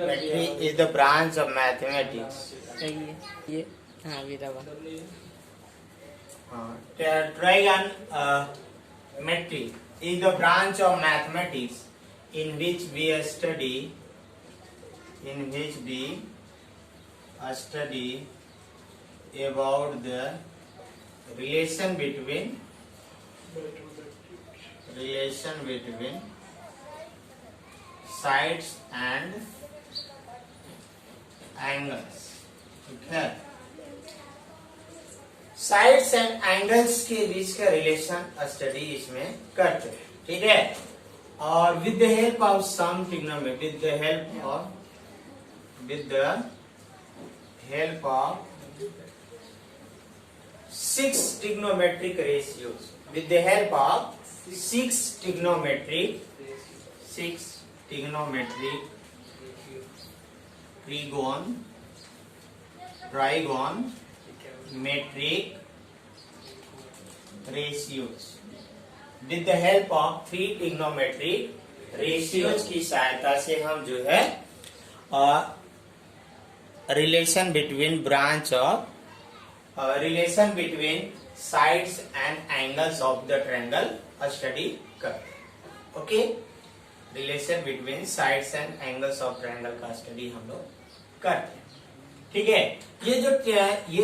Geometry is the branch of mathematics. ये हाँ वीरावा Trigonometry is the branch of mathematics in which we study about the relation between sides and angles. ठीक है, sides and angles के बीच का relation study इसमें करते हैं. ठीक है, और with the help of some trigonometry, with the help of 6 trigonometric ratios, with the help of 6 trigonometric trigonometric ratios, with the help of 3 trigonometric ratios की सहायता से हम जो है relation between sides and angles of the triangle study करते हैं. Okay, relation between sides and angles of triangle का study हम लोग करते हैं. ठीक है, ये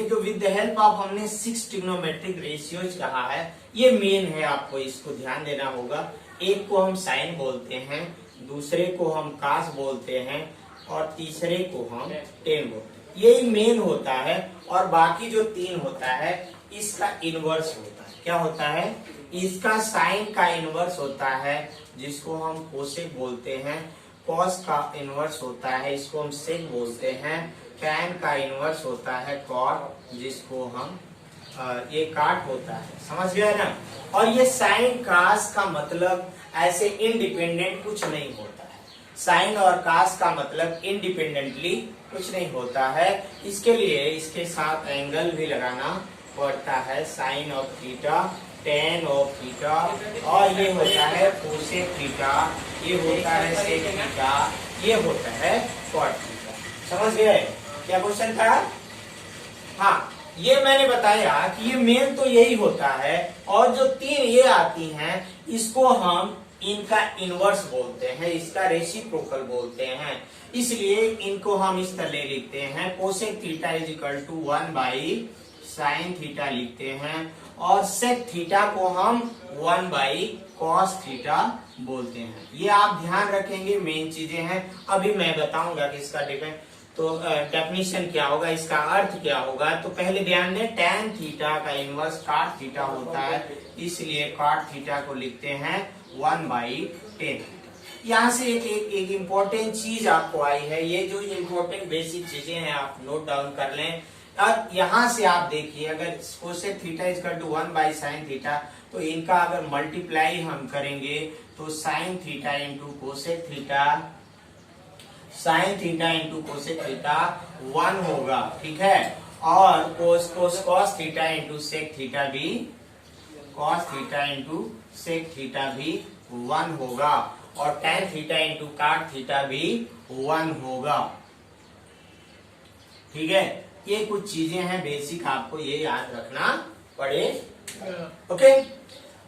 जो विद द हेल्प ऑफ हमने 6 ट्रिग्नोमेट्रिक रेशियोज कहा है, ये मेन है, आपको इसको ध्यान देना होगा. एक को हम साइन बोलते हैं, दूसरे को हम कास बोलते हैं और तीसरे को हम टेन बोलते हैं. यही मेन होता है, और बाकी जो 3 होता है इसका इनवर्स होता है. क्या होता है? इसका साइन का इनवर्स होता है जिसको हम कोसेक बोलते हैं. कॉस का इनवर्स होता है, इसको हम सेक बोलते हैं. टैन का इनवर्स होता है कॉट, जिसको हम ये काट होता है. समझ गया ना? और ये साइन कास का मतलब ऐसे इंडिपेंडेंट कुछ नहीं होता है. साइन और कास का मतलब इंडिपेंडेंटली कुछ नहीं होता है. इसके लिए इसके साथ एंगल भी लगाना पड़ता है. Sine of theta, tan of theta, और ये होता है कोसेक थीटा, ये होता है सेक थीटा, ये होता है कॉट थीटा. समझ गए क्या क्वेश्चन था? हाँ, ये मैंने बताया कि ये मेन तो यही होता है, और जो 3 ये आती हैं इसको हम इनका इनवर्स बोलते हैं, इसका रेसिप्रोकल बोलते हैं. इसलिए इनको हम इस तरह लिखते हैं. Cosec theta is equal to 1 by sine theta लिखते हैं, और सेक थीटा को हम 1 बाई कॉस थीटा बोलते हैं. ये आप ध्यान रखेंगे, मेन चीजें हैं. अभी मैं बताऊंगा कि इसका डेफिनेशन क्या होगा, इसका अर्थ क्या होगा. तो पहले ध्यान दें, टैन थीटा का इनवर्स कॉट थीटा होता है, इसलिए कॉट थीटा को लिखते हैं 1 बाई टेन. यहाँ से एक इम्पोर्टेंट चीज आपको आई है. ये जो इम्पोर्टेंट बेसिक चीजें हैं आप नोट डाउन कर लें. अब यहाँ से आप देखिए, अगर cosec theta is equal to 1 by sine theta, तो इनका अगर मल्टीप्लाई हम करेंगे तो sine theta into cosec theta, sine theta into cosec theta 1 होगा. ठीक है, और cos theta into sec theta भी, cos theta into sec theta भी 1 होगा, और tan theta into cot theta भी 1 होगा. ठीक है, ये कुछ चीजें हैं बेसिक, आपको ये याद रखना पड़ेगा. ओके,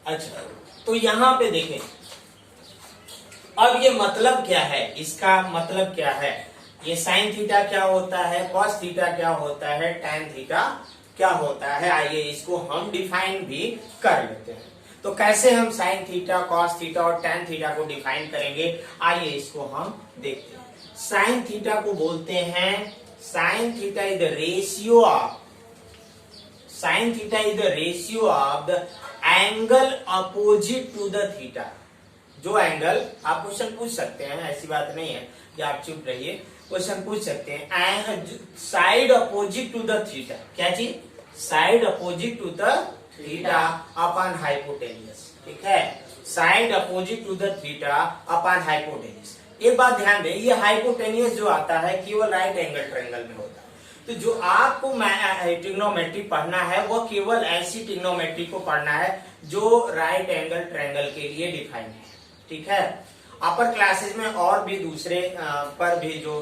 अच्छा, तो यहाँ पे देखें, अब ये मतलब क्या है, इसका मतलब क्या है. ये साइन थीटा क्या होता है, कॉस थीटा क्या होता है, टैन थीटा क्या होता है. आइए इसको हम डिफाइन भी कर लेते हैं. तो कैसे हम साइन थीटा, कॉस थीटा और टैन थीटा को डिफाइन करेंगे, आइए इसको हम देखते हैं. साइन थीटा को बोलते हैं, sine theta is the ratio of, sine theta is the ratio of the angle opposite to the theta. जो एंगल, आप क्वेश्चन पूछ सकते हैं, ऐसी बात नहीं है कि आप चुप रहिए, क्वेश्चन पूछ सकते हैं. Side opposite to the theta, क्या चीज? Side opposite to the theta upon hypotenuse. ठीक है, side opposite to the theta upon hypotenuse. एक बात ध्यान दें, ये हाइपोटेन्यूस जो आता है केवल राइट एंगल ट्रायंगल में होता है. तो जो आपको ट्रिग्नोमेट्री पढ़ना है वो केवल ऐसी ट्रिग्नोमेट्री को पढ़ना है जो राइट एंगल ट्रायंगल के लिए डिफाइन है. ठीक है, अपर क्लासेस में और भी दूसरे पर भी जो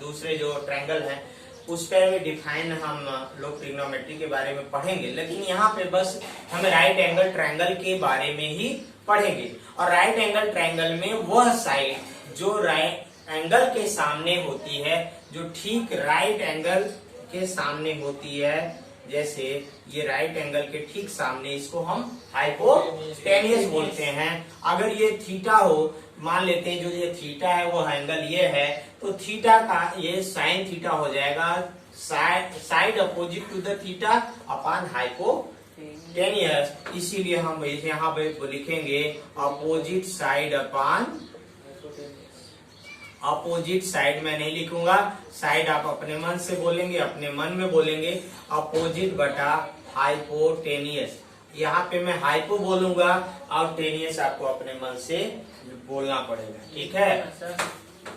दूसरे जो ट्रायंगल हैं उस पर भी डिफाइन हम लोग ट्रिग्नोमेट्री के बारे में पढ़ेंगे, लेकिन यहाँ पे बस हमें राइट एंगल ट्रायंगल के बारे में ही पढ़ेंगे। और राइट एंगल ट्रायंगल में वह साइड जो राइट एंगल के सामने होती है, जो ठीक राइट एंगल के सामने होती है, जैसे ये राइट एंगल के ठीक सामने, इसको हम हाइपोटेनियस बोलते हैं। अगर ये थीटा हो, मान लेते हैं जो ये थीटा है वो एंगल ये है, तो थीटा का ये साइन थीटा हो जाएगा, side opposite to the theta upon hypotenuse. इसीलिए हम यहाँ पे लिखेंगे opposite side upon, opposite side मैं नहीं लिखूंगा, साइड आप अपने मन से बोलेंगे, अपने मन में बोलेंगे, अपोजिट बटा हाइपोटेनियस। यहाँ पे मैं हाइपो बोलूंगा और टेनियस आपको अपने मन से बोलना पड़ेगा, ठीक है।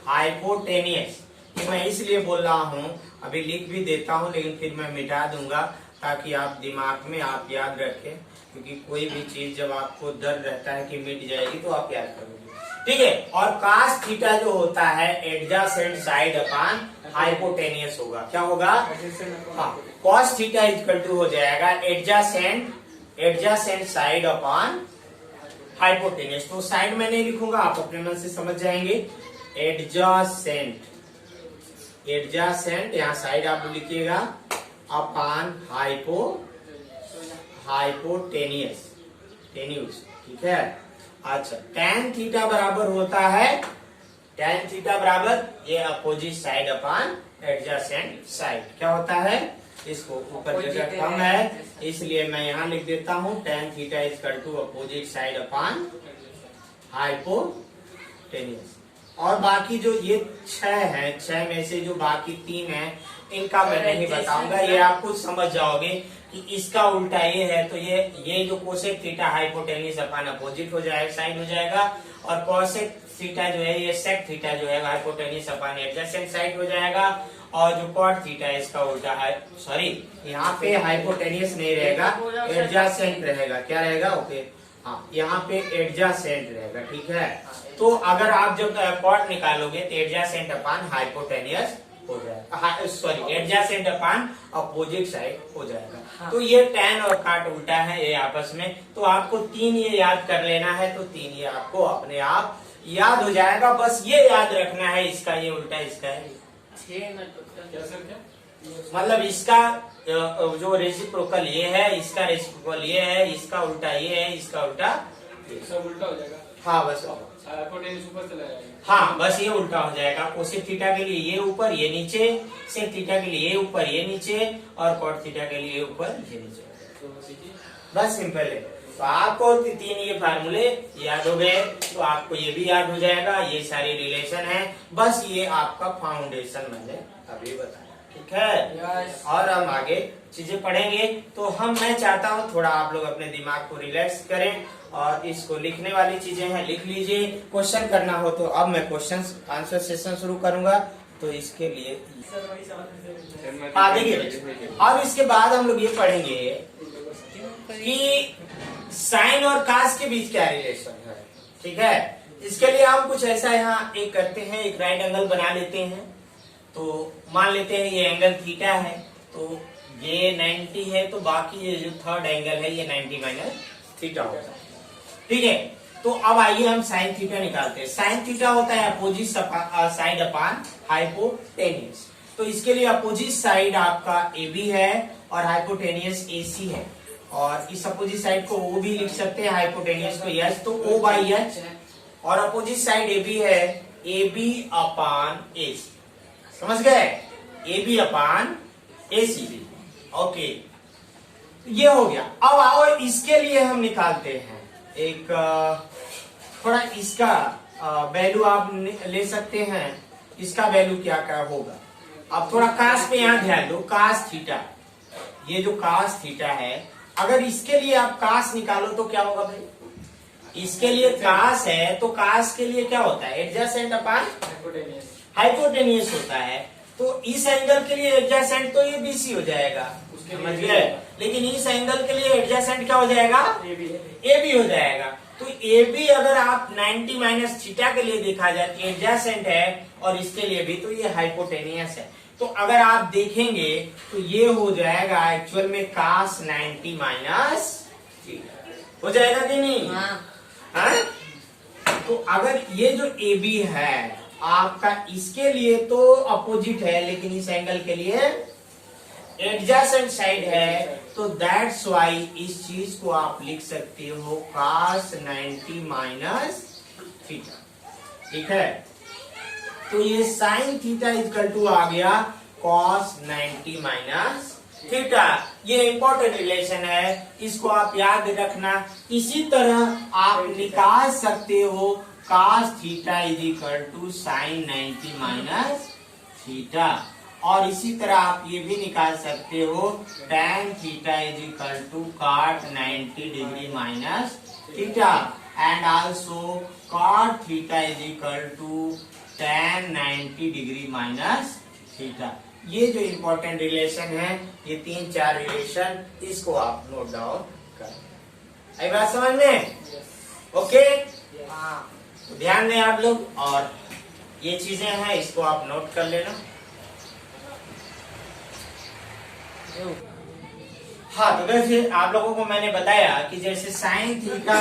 हाइपोटेनियस ये मैं इसलिए बोल रहा हूँ, अभी लिख भी देता हूँ लेकिन फिर मैं मिटा दूंगा ताकि आप दिमाग में आप याद रखें, क्योंकि कोई भी चीज जब आपको डर रहता है कि मिट जाएगी तो आप याद करोगे, ठीक है। और कास थीटा जो होता है एडजेसेंट साइड अपॉन हाइपोटेनियस होगा, क्या होगा, हाँ, कॉस थीटा इक्वल टू हो जाएगा एडजेसेंट साइड अपॉन हाइपोटेनियस। तो साइड में नहीं लिखूंगा, आप अपने मन से समझ जाएंगे। एडजेसेंट, एडजेसेंट यहाँ साइड आप लिखिएगा अपॉन हाइपोटेनियस, टेन्यूस, ठीक है। अच्छा, tan थीटा बराबर होता है, tan थीटा बराबर ये opposite side upon adjacent side, क्या होता है, इसको ऊपर जगह कम है इसलिए मैं यहाँ लिख देता हूँ tan theta equal to opposite side upon hypotenuse. और बाकी जो ये 6 है, 6 में से जो बाकी 3 है इनका मैं नहीं बताऊंगा, ये आप खुद समझ जाओगे कि इसका उल्टा ये है, तो ये जो cosec theta hypotenuse upon opposite हो जाएगा, साइड हो जाएगा, और कोसेक थीटा जो है ये सेक थीटा जो है हाइपोटेनियस अपॉन एडजेसेंट साइड हो जाएगा, और जो कॉट थीटा है इसका उल्टा है, सॉरी यहाँ पे हाइपोटेनियस नहीं रहेगा, एडजेसेंट रहेगा, क्या रहेगा, ओके, हाँ, यहाँ पे एडजेसेंट रहेगा, ठीक है। तो अगर आप जब कॉट निकालोगे तो एडजेसेंट अपॉन हाइपोटेनियस हो जाएगा, sorry adjacent upon opposite side हो जाएगा। हाँ। तो ये tan और काट उल्टा है ये आपस में, तो आपको 3 ये याद कर लेना है, तो 3 ये आपको अपने आप याद हो जाएगा, बस ये याद रखना है, इसका ये उल्टा, इसका है मतलब इसका जो रेसिप्रोकल ये है, इसका रेसिप्रोकल ये है, इसका उल्टा ये है, इसका उल्टा सब उल्टा हो जाएगा, हाँ बस ऊपर चला जाएगा, हाँ बस ये उल्टा हो जाएगा। कोसेक थीटा के लिए ये ऊपर ये नीचे, सेक थीटा के लिए ये ऊपर ये नीचे, और कॉट थीटा के लिए ऊपर ये नीचे, बस सिंपल है। तो आपको 3 ये फार्मूले याद हो गए, तो आपको ये भी याद हो जाएगा, ये सारी रिलेशन है, बस ये आपका फाउंडेशन मैंने अभी बताया, ठीक है। और हम आगे चीजें पढ़ेंगे, तो मैं चाहता हूँ थोड़ा आप लोग अपने दिमाग को रिलैक्स करें, और इसको लिखने वाली चीजें हैं लिख लीजिए, क्वेश्चन करना हो तो अब मैं क्वेश्चन आंसर सेशन शुरू करूंगा, तो इसके लिए देखिए अब इसके बाद हम लोग ये पढ़ेंगे कि साइन और कास के बीच क्या रिलेशन है, ठीक है। इसके लिए हम कुछ ऐसा यहाँ एक करते हैं, एक राइट एंगल बना लेते हैं, तो मान लेते हैं ये एंगल थीटा है, तो ये 90 है, तो बाकी ये जो थर्ड एंगल है ये 90 माइनस थीटा होता है, ठीक है। तो अब आइए हम साइन थीटा निकालते हैं। साइन थीटा होता है अपोजिट साइड अपॉन हाइपोटेनियस, तो इसके लिए अपोजिट साइड आपका AB है और हाइपोटेनियस AC है, और इस अपोजिट साइड को O भी लिख सकते हैं, हाइपोटेनियस को H, तो O बाई H, और अपोजिट साइड AB है AB अपॉन AC, समझ गए, AB अपॉन AC, ओके, ये हो गया। अब आओ इसके लिए हम निकालते हैं एक थोड़ा इसका वैल्यू आप ले सकते हैं, इसका वैल्यू क्या क्या होगा। अब थोड़ा कास पे यहाँ ध्यान दो, कास थीटा, ये जो कास थीटा है, अगर इसके लिए आप कास निकालो तो क्या होगा भाई, इसके लिए कास है तो कास के लिए क्या होता है, एडजेसेंट अपॉन हाइपोटेनियस होता है, तो इस एंगल के लिए एडजेसेंट तो ये BC हो जाएगा, समझ गए, लेकिन इस एंगल के लिए एडजेसेंट क्या हो जाएगा, AB हो जाएगा। तो ए बी अगर आप 90 माइनस थीटा के लिए देखा जाए तो एडजेसेंट है, और इसके लिए भी तो ये हाइपोटेनियस है। तो अगर आप देखेंगे तो ये हो जाएगा एक्चुअल में cos 90 माइनस थीटा, हो जाएगा कि नहीं? हाँ? तो अगर ये जो ए बी है आपका, इसके लिए तो अपोजिट है, लेकिन इस एंगल के लिए एडजेसेंट साइड है, तो दैट्स वाई इस चीज को आप लिख सकते हो cos 90 माइनस थीटा। ठीक है, तो ये sin थीटा इक्वल टू आ गया cos 90 माइनस थीटा। ये इंपॉर्टेंट रिलेशन है, इसको आप याद रखना। इसी तरह आप निकाल सकते हो cos theta is equal to sin 90 minus theta, और इसी तरह आप ये भी निकाल सकते हो tan theta is equal to cot 90 degree minus theta, and also cot theta is equal to tan 90 degree minus theta. ये जो इंपॉर्टेंट रिलेशन है, ये 3-4 रिलेशन, इसको आप नोट डाउन कर। आई बात समझ में? ओके, तो ध्यान दें आप लोग, और ये चीजें हैं इसको आप नोट कर लेना। हाँ, तो वैसे आप लोगों को मैंने बताया कि जैसे sine theta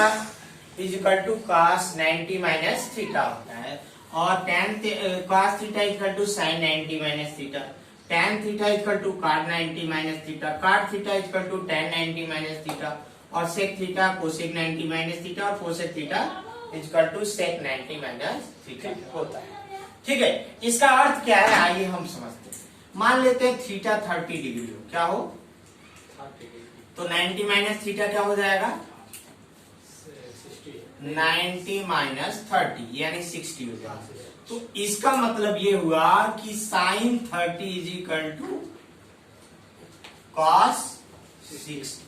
is equal to cos 90 minus theta होता है, और tan cos theta equal to sin 90 minus theta, tan theta equal to cot 90 minus theta, cot theta equal to tan 90 minus theta, और sec theta cosec 90 minus theta, और cosec theta equal to sec 90 minus theta होता है। ठीक है, इसका अर्थ क्या है आइए हम समझते हैं। मान लेते हैं थीटा 30 डिग्री हो, क्या हो? तो 90 माइनस थीटा क्या हो जाएगा? 90 माइनस 30 यानी 60 हो जाएगा। तो इसका मतलब ये हुआ कि sine 30 is equal to cos 60,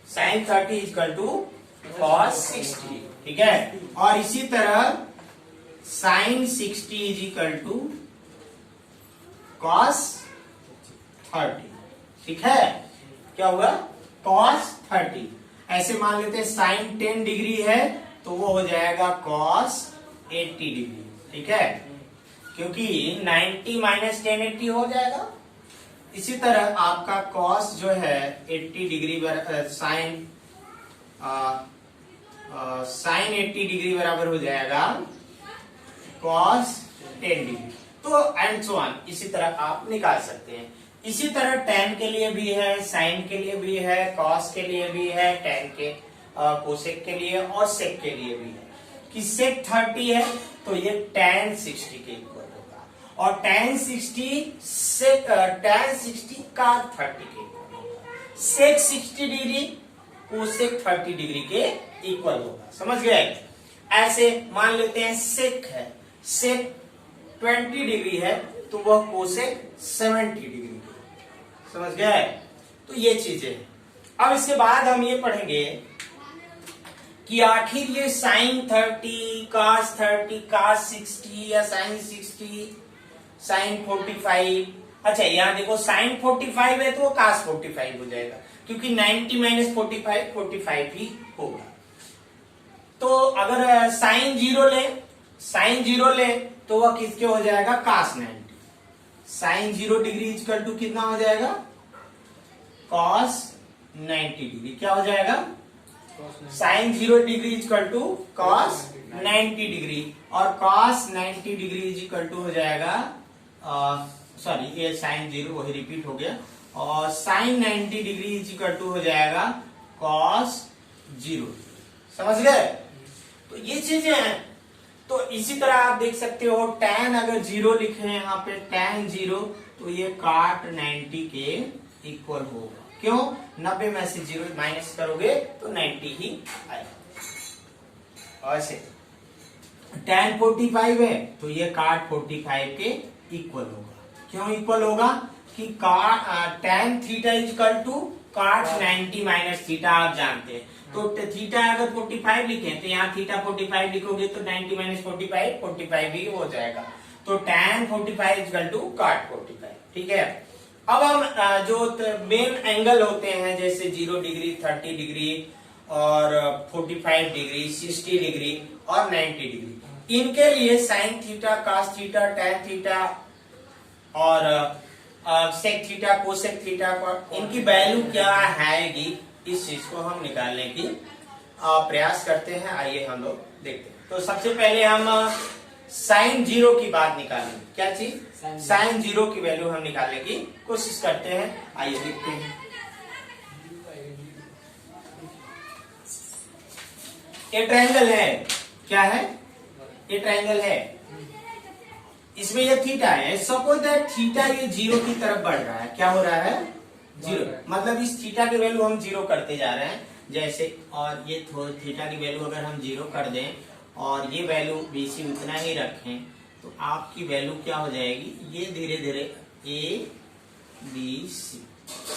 sine 30 is equal to cos 60। ठीक है, और इसी तरह sine 60 is equal to cos 30। ठीक है, क्या होगा? cos 30। ऐसे मान लेते हैं साइन 10 डिग्री है तो वो हो जाएगा cos 80 डिग्री। ठीक है, क्योंकि 90 माइनस 10 80 हो जाएगा। इसी तरह आपका cos जो है 80 डिग्री साइन साइन 80 डिग्री बराबर हो जाएगा cos 10 डिग्री। तो एंड सो ऑन, इसी तरह आप निकाल सकते हैं। इसी तरह tan के लिए भी है, sin के लिए भी है, cos के लिए भी है, tan के कोसेक के लिए और sec के लिए भी है। कि sec 30 है तो ये tan 60 के इक्वल होगा, और tan 60 cot 30 के इक्वल होगा। sec 60 डिग्री कोसेक 30 डिग्री के इक्वल होगा। समझ गए? ऐसे मान लेते हैं sec है, sec 20 डिग्री है तो वह कोसेक 70 डिग्री की। समझ गए? तो ये चीजें। अब इसके बाद हम ये पढ़ेंगे कि आखिर ये साइन 30, cos 30, cos 60 या साइन 60, साइन 45। अच्छा, यहाँ देखो साइन 45 है तो वो cos 45 हो जाएगा, क्योंकि 90 माइनस 45 45 ही होगा। तो अगर साइन 0 ले तो वह किसके हो जाएगा? cos 90। Sine 0 degree equal to कितना हो जाएगा? cos 90 degree. क्या हो जाएगा? Sine 0 degree equal to cos 90 degree, और cos 90 डिग्री इक्वल टू हो जाएगा, सॉरी ये साइन 0 वही रिपीट हो गया, और साइन 90 डिग्री इक्वल टू हो जाएगा cos 0। समझ गए? तो ये चीजें हैं। तो इसी तरह आप देख सकते हो tan अगर 0 लिखे हैं यहाँ पे, tan 0 तो ये cot 90 के इक्वल होगा। क्यों? 90 में से 0 माइनस करोगे तो 90 ही आएगा। ऐसे tan 45 है तो ये cot 45 के इक्वल होगा। क्यों इक्वल होगा? कि tan theta equal to cot 90 minus theta आप जानते हैं। तो थीटा अगर 45 लिखे तो यहाँ थीटा 45 लिखोगे तो 90 माइनस 45 45 ही हो जाएगा। तो tan 45 इक्वल टू cot 45। ठीक है, अब हम जो मेन एंगल होते हैं जैसे 0 डिग्री, 30 डिग्री और 45 डिग्री, 60 डिग्री और 90 डिग्री। इनके लिए sine theta, cos theta, tan theta और सेक थीटा, कोसेक थीटा, इनकी वैल्यू क्या आएगी, इस चीज को हम निकालने की प्रयास करते हैं। आइए हम लोग देखते हैं। तो सबसे पहले हम साइन जीरो की बात निकालेंगे। क्या चीज? साइन जीरो की वैल्यू हम निकालने की कोशिश करते हैं। आइए देखते हैं। ये ट्रायंगल है, क्या है? ये ट्रायंगल है, इसमें ये थीटा है। सपोज दैट थीटा ये जीरो की तरफ बढ़ रहा है। क्या हो रहा है? जीरो। मतलब इस थीटा की वैल्यू हम जीरो करते जा रहे हैं जैसे, और ये थीटा की वैल्यू अगर हम जीरो कर दें और ये वैल्यू बीसी उतना ही रखें तो आपकी वैल्यू क्या हो जाएगी? ये धीरे धीरे ए बी सी।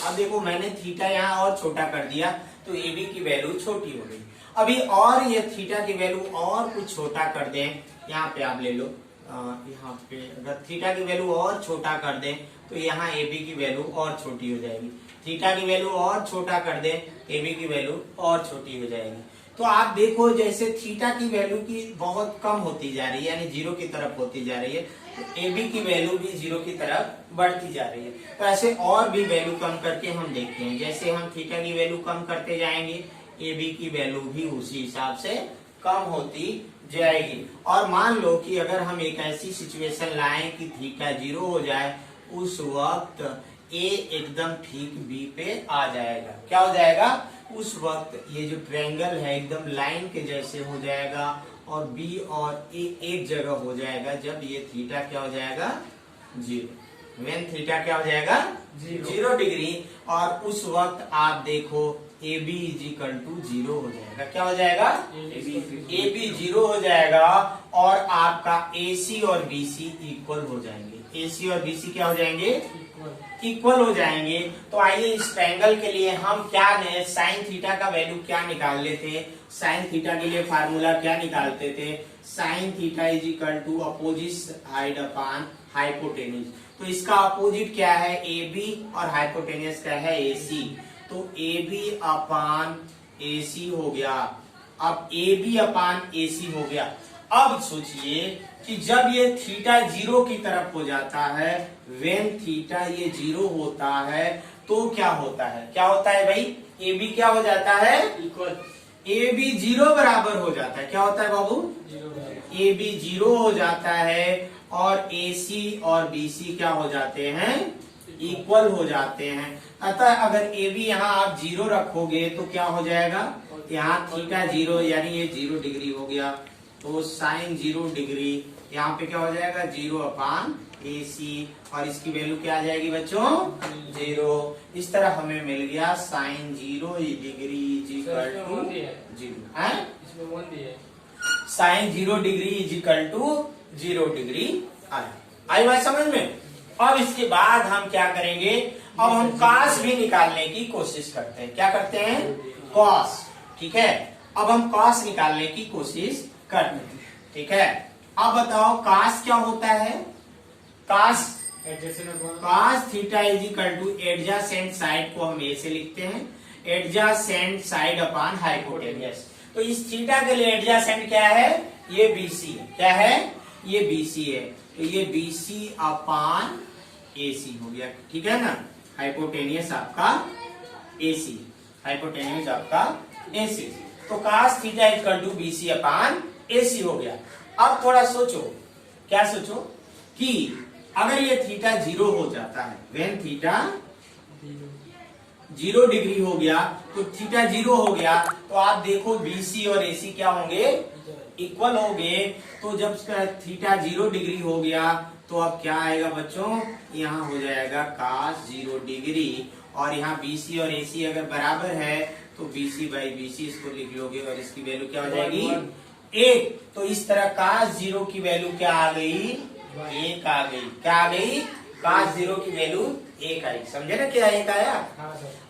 अब देखो मैंने थीटा यहाँ और छोटा कर दिया तो ए बी की वैल्यू छोटी हो गई। अभी और ये थीटा की वैल्यू और कुछ छोटा कर दें, यहाँ पे आप ले लो, यहाँ पे अगर थीटा की वैल्यू और छोटा कर दें तो यहाँ ए बी की वैल्यू और छोटी हो जाएगी। थीटा की वैल्यू और छोटा कर दें, ए बी की वैल्यू और छोटी हो जाएगी। तो आप देखो जैसे थीटा की वैल्यू की बहुत कम होती जा रही है, यानी जीरो की तरफ होती जा रही है, तो ए बी की वैल्यू भी जीरो की तरफ बढ़ती जा रही है। तो ऐसे और भी वैल्यू कम करके हम देखते हैं। जैसे हम थीटा की वैल्यू कम करते जाएंगे, ए बी की वैल्यू भी उसी हिसाब से कम होती जाएगी। और मान लो कि अगर हम एक ऐसी सिचुएशन लाएं कि थीटा जीरो हो जाए, उस वक्त ए एकदम ठीक बी पे आ जाएगा। क्या हो जाएगा? उस वक्त ये जो ट्रायंगल है एकदम लाइन के जैसे हो जाएगा और बी और ए एक जगह हो जाएगा जब ये थीटा क्या हो जाएगा? जीरो। वेन थीटा क्या हो जाएगा? Zero degree. और उस वक्त आप देखो A B is equal to zero हो जाएगा। क्या हो जाएगा? ए बी जीरो हो जाएगा और आपका ए सी और बी सी इक्वल हो जाएंगे। ए सी और बी सी क्या हो जाएंगे? इक्वल हो जाएंगे। तो आइए इस ट्रायंगल के लिए हम क्या साइन थीटा का वैल्यू क्या निकाल लेते थे? साइन थीटा के लिए फार्मूला क्या निकालते थे? Sine theta is equal to opposite side upon hypotenuse. तो इसका अपोजिट क्या है? ए बी और हाइपोटेन्यूज क्या है? ए सी। तो ए बी अपान ए सी हो गया। अब ए बी अपान ए सी हो गया। अब सोचिए कि जब ये थीटा जीरो की तरफ हो जाता है, वेन थीटा ये जीरो होता है तो क्या होता है? क्या होता है भाई? ए बी क्या हो जाता है? इक्वल। ए बी जीरो बराबर हो जाता है। क्या होता है बाबू? जीरो। ए बी जीरो हो जाता है और ए सी और बी सी क्या हो जाते हैं? इक्वल हो जाते हैं। अतः अगर ए बी यहाँ आप जीरो रखोगे तो क्या हो जाएगा? यहाँ थीटा जीरो यानी ये जीरो डिग्री हो गया। तो साइन जीरो डिग्री यहाँ पे क्या हो जाएगा? जीरो अपान ए सी। और इसकी वैल्यू क्या आ जाएगी बच्चों? जीरो। इस तरह हमें मिल गया sine zero degree is equal to zero. इसमें वन दिया है। Sine zero degree is equal to zero degree आई बात समझ में? अब इसके बाद हम क्या करेंगे? अब हम कॉस भी निकालने की कोशिश करते हैं। क्या करते हैं? कॉस। ठीक है, अब हम कॉस निकालने की कोशिश करते हैं। ठीक है, अब बताओ कॉस क्या होता है? Cos cos theta is equal two adjacent side को हम ए से लिखते हैं, एडजेसेंट साइड अपॉन हाइपोटेन्यूज। तो इस थीटा के लिए एडजेसेंट क्या है? ये बीसी है। क्या है? ये बीसी है। तो ये बीसी अपॉन एसी हो गया। ठीक है ना? हाइपोटेनियस आपका एसी, हाइपोटेनियस आपका एसी। तो cos theta equal to BC upon AC हो गया। अब थोड़ा सोचो, क्या सोचो कि अगर ये थीटा जीरो हो जाता है, वेन थीटा जीरो डिग्री हो गया, तो थीटा जीरो हो गया तो आप देखो बीसी और एसी क्या होंगे? इक्वल होंगे। तो जब थीटा जीरो डिग्री हो गया तो अब क्या आएगा बच्चों? यहाँ हो जाएगा cos जीरो डिग्री और यहाँ बीसी और एसी अगर बराबर है तो बीसी बाई बीसी इसको लिख लोगे और इसकी वैल्यू क्या हो जाएगी? एक। तो इस तरह cos जीरो की वैल्यू क्या आ गई? एक आ गई। क्या आ गई? cos जीरो की वैल्यू एक आई। समझे ना क्या एक आया?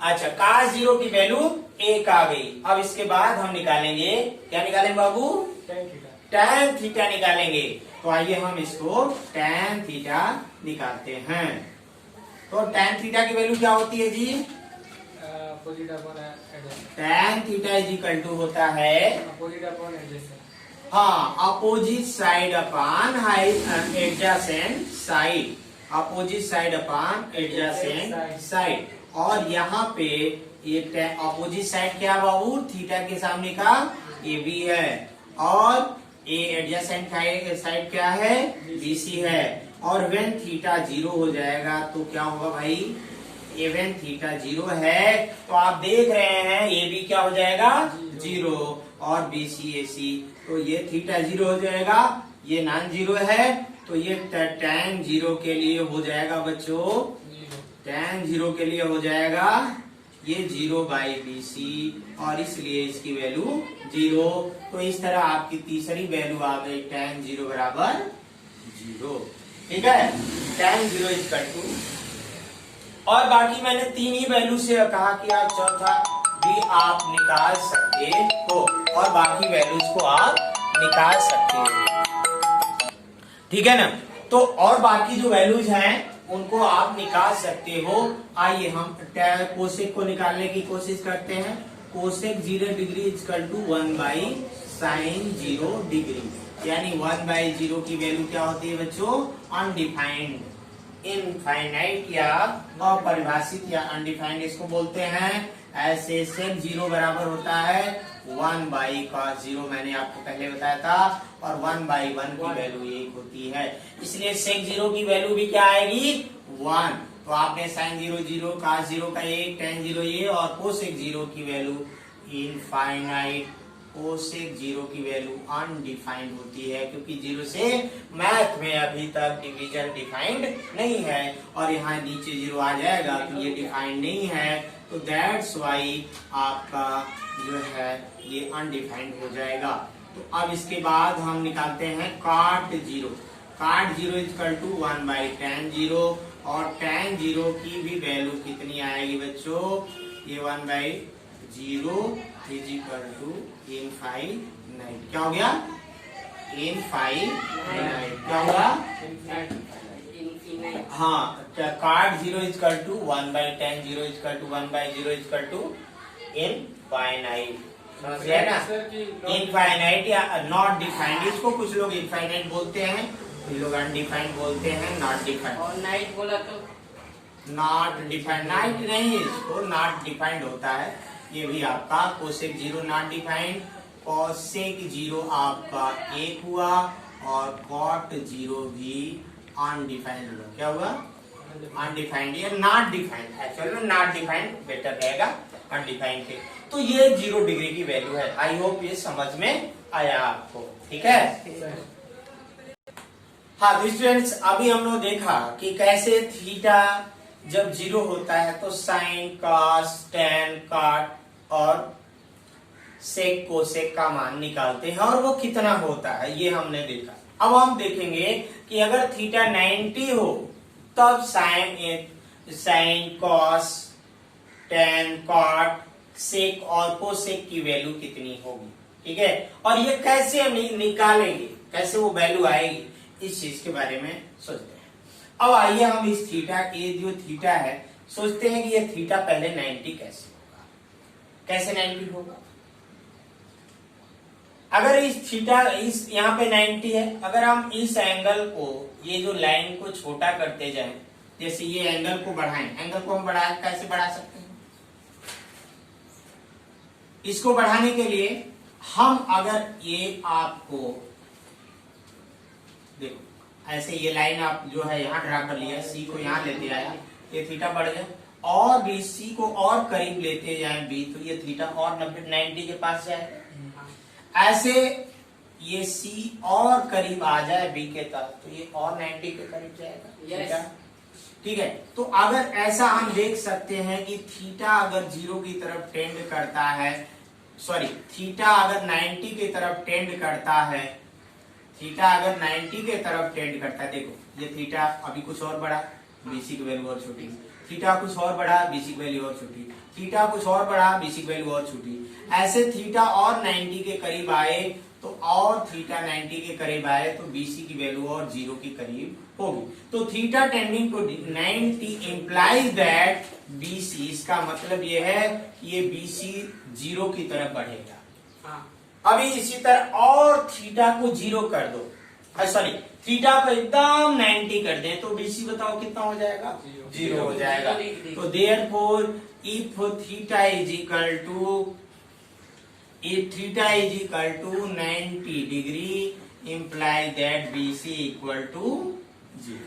अच्छा, cos जीरो की वैल्यू एक आ गई। अब इसके बाद हम निकालेंगे, क्या निकालेंगे बाबू? tan थीटा निकालेंगे। तो आइए हम इसको tan थीटा निकालते हैं। तो tan थीटा की वैल्यू क्या होती है जी? Opposite upon adjacent. tan theta is equal to होता है अपोजिट अपॉन एडजेसेंट। हाँ, opposite side upon adjacent side, opposite side upon adjacent side. और यहाँ पे ये अपोजिट साइड क्या बाबू, थीटा के सामने का ए बी है, और ए एडजेसेंट साइड क्या है, बी सी है। और व्हेन थीटा 0 हो जाएगा तो क्या होगा भाई, व्हेन थीटा 0 है तो आप देख रहे हैं ए बी क्या हो जाएगा 0, और बी सी ए सी, तो ये थीटा 0 हो जाएगा, ये नॉन 0 है, तो ये tan 0 के लिए हो जाएगा बच्चों, tan 0 के लिए हो जाएगा ये 0/BC, और इसलिए इसकी वैल्यू 0। तो इस तरह आपकी तीसरी वैल्यू आ गई tan 0 बराबर 0। ठीक है, tan 0 इक्वल टू, और बाकी मैंने 3 ही वैल्यू से कहा कि आप चौथा भी आप निकाल सकते हो, और बाकी वैल्यूज को आप निकाल सकते हो। ठीक है ना, तो और बाकी जो वैल्यूज हैं उनको आप निकाल सकते हो। आइए हम कोसेक को निकालने की कोशिश करते हैं। Cosec 0 degree equal to 1/sin 0 degree, यानी 1/0 की वैल्यू क्या होती है बच्चों, अनडिफाइंड, इनफाइनाइट या अपरिभाषित या अनडिफाइंड इसको बोलते हैं। ऐसे सेक 0 बराबर होता है 1/cos 0, मैंने आपको पहले बताया था, और 1/1 की वैल्यू 1 होती है, इसलिए सेक 0 की वैल्यू भी क्या आएगी 1। तो आपने sin 0 0, cos 0 का 1, tan 0 ये, और कोसेक 0 की वैल्यू इनफाइनाइट, कोसेक 0 की वैल्यू अनडिफाइंड होती है, क्योंकि 0 से मैथ में अभी तक डिवीजन डिफाइंड नहीं है, और यहाँ नीचे 0 आ जाएगा तो ये डिफाइंड नहीं है, तो दैट्स वाई आपका जो है ये अनडिफाइंड हो जाएगा। तो अब इसके बाद हम निकालते हैं cot 0। cot 0 equal to 1/tan 0, और tan 0 की भी वैल्यू कितनी आएगी बच्चों, ये 1/0 इज इक्वल टू इनफाइनाइट, क्या हो गया इनफाइनाइट, क्या होगा, हाँ, cot 0 equal to 1/tan 0 equal to 1/0 equal to infinite, समझ गया ना। इनफाइनाइट या नॉट डिफाइंड, इसको कुछ लोग इनफाइनाइट बोलते हैं, कुछ लोग अनडिफाइंड बोलते हैं, नॉट डिफाइंड। और नाइट बोला तो नॉट डिफाइंड, नाइट नहीं, इसको नॉट डिफाइंड होता है। ये भी आपका कोसेक 0 नॉट डिफाइंड, कोसेक 0 आपका 1 हुआ, और cot 0 भी अनडिफाइंड हुआ, क्या हुआ अनडिफाइंड, ये not defined, actually not defined better रहेगा अनडिफाइंड के। तो ये 0 डिग्री की वैल्यू है। आई होप ये समझ में आया आपको, ठीक है। हाँ तो स्टूडेंट्स, अभी हम लोग देखा कि कैसे थीटा जब 0 होता है तो साइन, कॉस, टैन, कॉट और सेक कोसेक का मान निकालते हैं, और वो कितना होता है ये हमने देखा। अब हम देखेंगे कि अगर थीटा 90 हो तब साइन, कॉस, टैन, कॉट, सेक और कोसेक की वैल्यू कितनी होगी, ठीक है। और ये कैसे हम निकालेंगे, कैसे वो वैल्यू आएगी, इस चीज के बारे में सोचते हैं। अब आइए हम इस थीटा, ये जो थीटा है, सोचते हैं कि ये थीटा पहले 90 कैसे होगा, कैसे 90 होगा। अगर इस थीटा, इस यहाँ पे 90 है, अगर हम इस एंगल को, ये जो लाइन को छोटा करते जाएं, जैसे ये एंगल को बढ़ाएं, एंगल को हम कैसे बढ़ा सकते हैं, इसको बढ़ाने के लिए हम अगर ये आपको देखो ऐसे ये लाइन आप जो है यहाँ ड्रा कर लिया, सी को यहाँ लेते आया, ये थीटा बढ़ गया, और भी सी को और करीब लेते जाए बी, तो ये थीटा और 90 के पास जाएगा। ऐसे ये सी और करीब आ जाए बी के तरफ, तो ये और 90 के करीब जाएगा, ठीक है। तो अगर ऐसा हम देख सकते हैं कि थीटा अगर 0 की तरफ टेंड करता है, सॉरी थीटा अगर 90 की तरफ टेंड करता है, थीटा अगर 90 के तरफ टेंड करता है, देखो ये थीटा अभी कुछ और बढ़ा, बीसी की वैल्यू और छोटी, थीटा कुछ और बढ़ा, बीसी की वैल्यू और छोटी, थीटा कुछ और बढ़ा, बीसी की वैल्यू और छोटी, ऐसे थीटा और 90 के करीब आए तो और थीटा 90 के करीब आए तो बीसी की वैल्यू और 0 के करीब होगी। तो theta tending to 90 implies that BC, इसका मतलब ये है कि ये बीसी 0 की तरफ बढ़ेगा। अभी इसी तरह और थीटा को 0 कर दो, सॉरी थीटा को एकदम 90 कर दें तो बीसी बताओ कितना हो जाएगा, 0 हो जाएगा। तो therefore if theta is equal to 90 degree imply that BC equal to 0।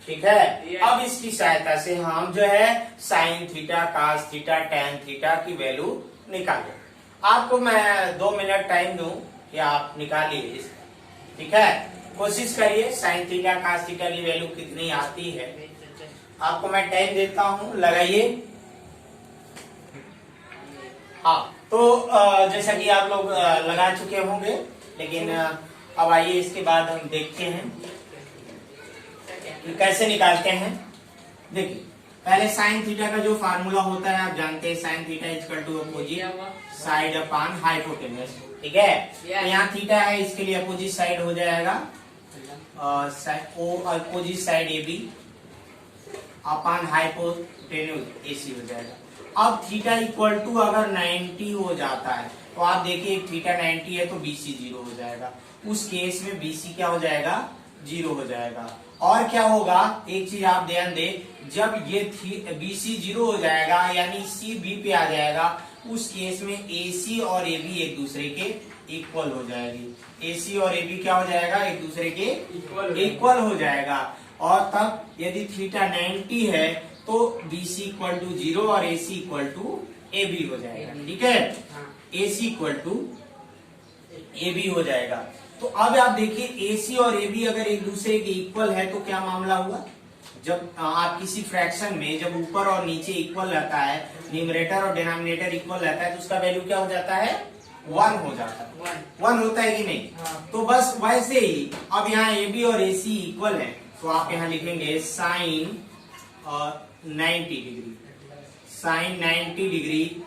ठीक है, अब इसकी सहायता से हम जो है sine theta, cos theta, tan theta की वैल्यू निकालें। आपको मैं 2 मिनट टाइम दूं कि आप निकालिए। ठीक है, कोशिश करिए साइन थीटा कास थीटा की वैल्यू कितनी आती है। आपको मैं टाइम देता हूं, लगाइए। हाँ, तो जैसा कि आप लोग लगा चुके होंगे, लेकिन अब आइए इसके बाद हम देखते हैं कि कैसे निकालते हैं। देखिए, पहले साइन थीटा का जो फार्मूला होता है आप जानते हैं, sine theta equal to opposite side upon hypotenuse. ठीक है, तो यहाँ थीटा है, इसके लिए अपोजिट साइड हो जाएगा opposite side A B upon hypotenuse AC हो जाएगा। अब थीटा इक्वल टू अगर 90 हो जाता है तो आप देखिए थीटा 90 है तो बीसी 0 हो जाएगा। उस केस में बीसी क्या हो जाएगा, 0 हो जाएगा। और क्या होगा, एक चीज आप ध्यान दें, जब ये बीसी 0 हो जाएगा यानी सी बी पे आ जाएगा, उस केस में एसी और एबी एक दूसरे के इक्वल हो जाएगी। एसी और एबी क्या हो जाएगा, एक दूसरे के इक्वल हो जाएगा। और तब यदि थीटा 90 है तो बीसी इक्वल टू 0 और एसी इक्वल टू एबी हो जाएगा। ठीक है, एसी इक्वल टू एबी हो जाएगा। तो अब आप देखिए एसी और एबी अगर एक दूसरे के इक्वल है तो क्या मामला हुआ, जब आप किसी फ्रैक्शन में जब ऊपर और नीचे इक्वल रहता है, न्यूमरेटर और डिनोमिनेटर इक्वल रहता है, तो उसका वैल्यू क्या हो जाता है, 1 हो जाता है। 1 होता है कि नहीं? तो बस वैसे ही अब यहाँ एबी और एसी इक्वल है तो आप यहाँ लिखेंगे साइन 90 डिग्री, साइन 90 डिग्री।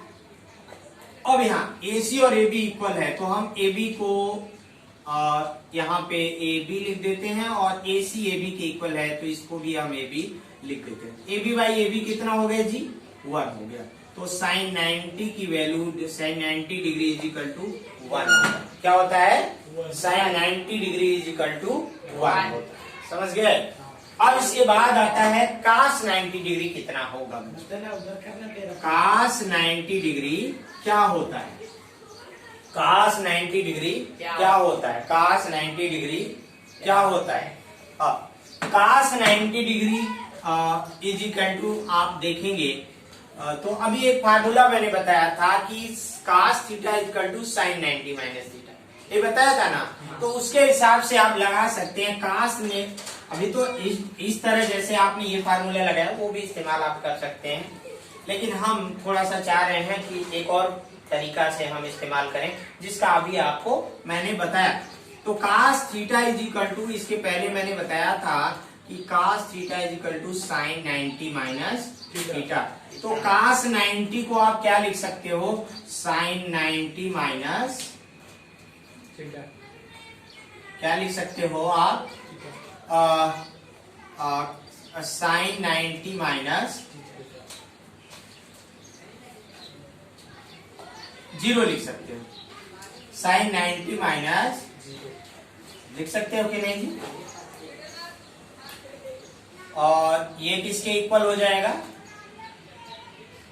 अब यहाँ AC और AB इक्वल है तो हम AB को यहाँ पे AB लिख देते हैं और AC AB के इक्वल है तो इसको भी हम AB लिख देते हैं। AB बाई AB कितना हो गया जी, 1 हो गया। तो साइन 90 की value sine 90 degree is equal to 1। क्या होता है, sine 90 degree is equal to 1 होता है। समझ गए? अब इसके बाद आता है कास 90 डिग्री कितना होगा। कास 90 डिग्री क्या होता है, कास 90 डिग्री क्या होता है, कास 90 डिग्री क्या होता है। कास 90 डिग्री इज इक्वल टू आप देखेंगे तो अभी एक फार्मूला मैंने बताया था कि cos theta is equal to sine 90 minus theta, ये बताया था ना। तो उसके हिसाब से आप लगा सकते हैं कास में। अभी तो इस तरह जैसे आपने ये फार्मूला लगाया वो भी इस्तेमाल आप कर सकते हैं, लेकिन हम थोड़ा सा चाह रहे हैं कि एक और तरीका से हम इस्तेमाल करें जिसका अभी आपको मैंने बताया। तो cos theta is equal to, इसके पहले मैंने बताया था कि cos theta is equal to sine 90 minus theta. तो कास 90 को आप क्या लिख सकते हो, साइन 90 माइनस थीटा। क्या लिख सकते हो आप, साइन 90 माइनस 0 लिख सकते हो। साइन 90 माइनस लिख सकते हो कि नहीं जी? और ये किसके इक्वल हो जाएगा,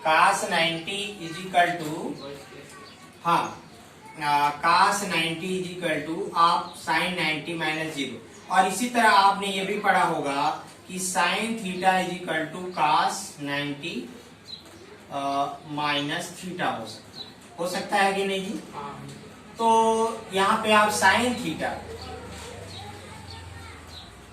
कास 90 इज इक्वल टू, हाँ कास 90 इज इक्वल टू आप साइन 90 माइनस 0। और इसी तरह आपने ये भी पढ़ा होगा कि sine theta is equal to cos 90 minus theta हो सकता है कि नहीं जी? तो यहाँ पे आप साइन थीटा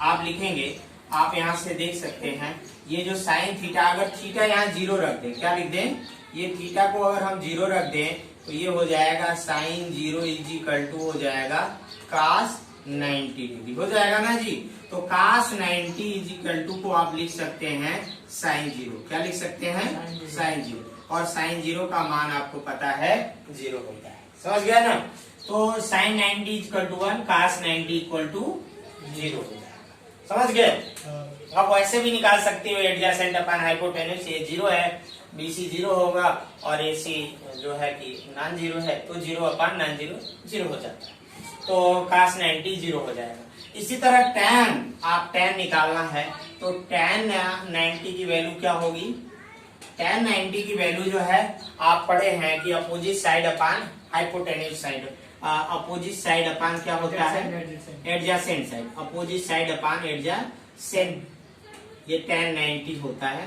आप लिखेंगे, आप यहाँ से देख सकते हैं ये जो साइन थीटा, अगर थीटा यहाँ 0 रख दें, क्या लिख दें, ये थीटा को अगर हम 0 रख दें तो ये हो जाएगा साइन 0 इज इक्वल टू हो जाएगा कास 90 डिग्री हो जाएगा ना जी। तो कास 90 इज इक्वल टू को आप लिख सकते हैं साइन 0। क्या लिख सकते हैं, साइन 0। और साइन 0 का मान आपको पता है 0 होता है। समझ गया ना? तो sine 90 equal to 1, cos 90 equal to 0। समझ गए? आप वैसे भी निकाल सकते हो एडजेसेंट अपन हाइपोटेन्यूज, ये 0 है, BC 0 होगा और AC जो है कि नॉन जीरो है, तो 0 अपान नॉन जीरो 0 हो जाता है, तो cos 90 0 हो जाएगा। इसी तरह tan, आप tan निकालना है तो tan 90 की वैल्यू क्या होगी? tan 90 की वैल्यू जो है आप पढ़े हैं कि अपोजिट साइड अपान हाइपोटेन्यूज साइड, अपोजिट साइड अपान क्या होता है? Adjacent side, opposite side upon adjacent, ये tan 90 होता है।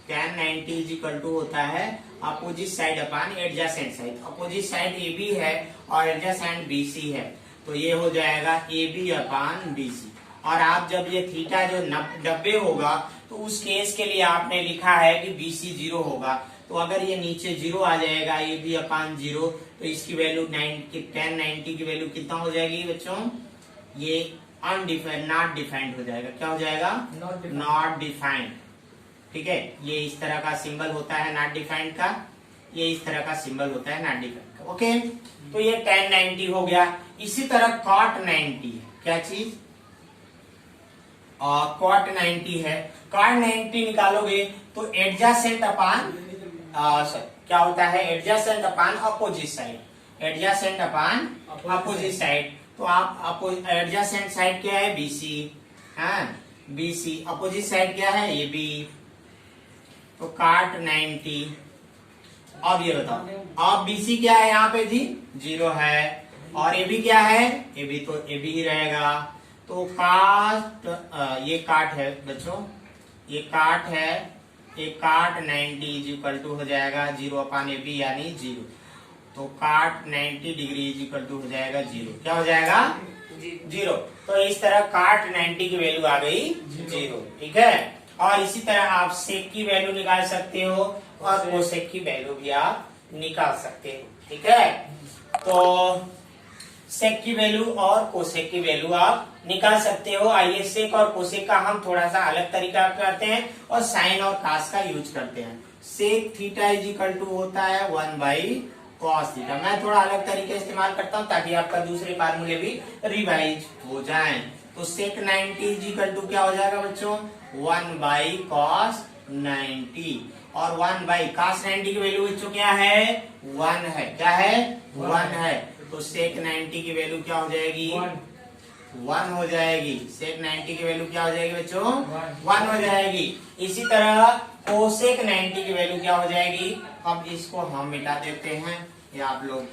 tan 90 इज इक्वल टू होता है opposite side upon adjacent side. Opposite side AB है और एडजेसेंट BC है, तो ये हो जाएगा AB अपान BC। और आप जब ये थीटा जो 90 होगा तो उस केस के लिए आपने लिखा है कि BC 0 होगा, तो अगर ये नीचे 0 आ जाएगा AB अपान 0, तो इसकी वैल्यू tan 90 की वैल्यू कितना हो जाएगी बच्चों? ये अनडिफाइंड, नॉट डिफाइंड हो जाएगा। क्या हो जाएगा? Not defined. ठीक है, ये इस तरह का सिंबल होता है नॉट डिफाइंड का, ये इस तरह का सिंबल होता है नॉट डिफाइंड का। ओके, तो ये tan 90 हो गया। इसी तरह cot 90, क्या चीज? cot 90 है। cot 90 निकालोगे तो एडजेसेंट अपान क्या होता है? एडजेसेंट अपान अपोजिट साइड, एडजेसेंट अपान अपोजिट साइड। तो आप एडजेसेंट साइड क्या है? BC, हाँ BC, अपोजिट साइड क्या है? AB, तो cot 90। अब ये बताओ, अब BC क्या है यहाँ पे जी? 0 है, और AB क्या है? AB तो AB ही रहेगा। तो cot, ये काट है बच्चों, ये काट है, ये cot 90 इज इक्वल टू हो जाएगा 0 अपान AB यानी 0, तो cot 90 degree is equal to हो जाएगा 0। क्या हो जाएगा? 0। तो इस तरह cot 90 की वैल्यू आ गई 0। ठीक है, और इसी तरह आप सेक की वैल्यू निकाल सकते हो और कोसेक की वैल्यू भी आप निकाल सकते हो। ठीक है, तो सेक की वैल्यू और कोसेक की वैल्यू आप निकाल सकते हो। आइए सेक और कोसेक का हम थोड़ा सा अलग तरीका करते हैं और साइन और कास का यूज करते हैं। Sec theta is equal to होता है 1/cos थीटा। मैं थोड़ा अलग तरीके इस्तेमाल करता हूं ताकि आपका दूसरे फार्मूले भी रिवाइज हो जाएं। तो सेक 90 इज इक्वल टू क्या हो जाएगा बच्चों? 1/cos 90, और 1/cos 90 की वैल्यू बच्चों क्या है? 1 है। क्या है? 1 है। तो सेक 90 की वैल्यू क्या हो जाएगी? 1 हो जाएगी। सेक 90 की वैल्यू क्या हो जाएगी बच्चों? 1 हो जाएगी। इसी तरह कोसेक 90 की वैल्यू क्या हो जाएगी? अब इसको हम मिटा देते हैं, ये आप लोग,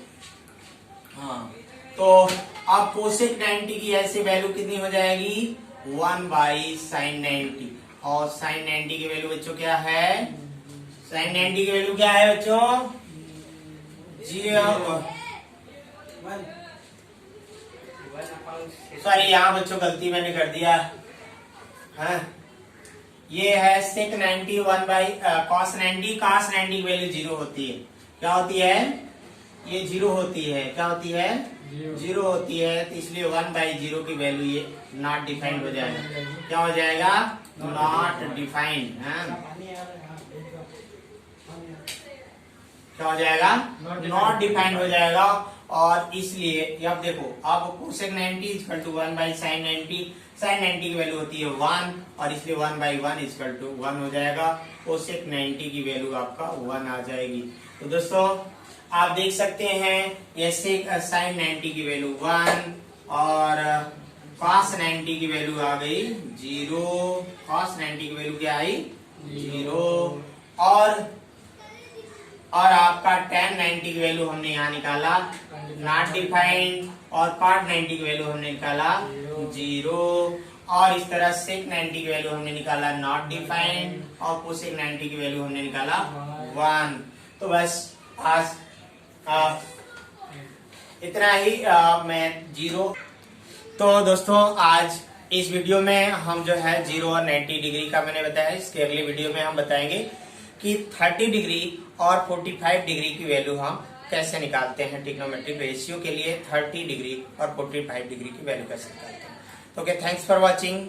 हाँ, तो अब कोसेक 90 की ऐसी वैल्यू कितनी हो जाएगी? 1/sin 90, और sin 90 की वैल्यू बच्चों क्या है? sin 90 की वैल्यू क्या है बच्चों? 0। सॉरी, यहाँ बच्चों गलती मैंने कर दिया, हाँ, ये है सेक 90 1/cos 90, cos 90 की वैल्यू 0 होती है। क्या होती है? ये 0 होती है। क्या होती है? 0 होती है, तो इसलिए 1/0 की वैल्यू ये नॉट डिफाइंड हो जाएगा। क्या हो जाएगा? Not defined. क्या हो जाएगा? नॉट डिफाइंड हो जाएगा, और इसलिए अब देखो, अब cosec 90 equal to 1/sin 90, sin 90 की वैल्यू होती है 1, और इसलिए 1/1 इक्वल टू 1 हो जाएगा। कोसेक 90 की वैल्यू आपका 1 आ जाएगी। तो दोस्तों आप देख सकते हैं, ऐसे sin 90 की वैल्यू 1 और cos 90 की वैल्यू आ गई 0। cos 90 की वैल्यू क्या आई? 0। और आपका tan 90 की वैल्यू हमने यहाँ निकाला नॉट डिफाइंड, और cot 90 की वैल्यू हमने निकाला 0, और इस तरह sec 90 की वैल्यू हमने निकाला नॉट डिफाइंड, और cosec 90 की वैल्यू हमने निकाला 1। तो बस आज इतना ही, मैं 0। तो दोस्तों आज इस वीडियो में हम जो है 0 और 90 डिग्री का मैंने बताया। इसके अगले वीडियो में हम बताएंगे कि 30 डिग्री और 45 डिग्री की वैल्यू हम कैसे निकालते हैं। ट्रिग्नोमेट्रिक रेशियो के लिए 30 डिग्री और 45 डिग्री की वैल्यू कैसे निकालते हैं। Okay, thanks for watching.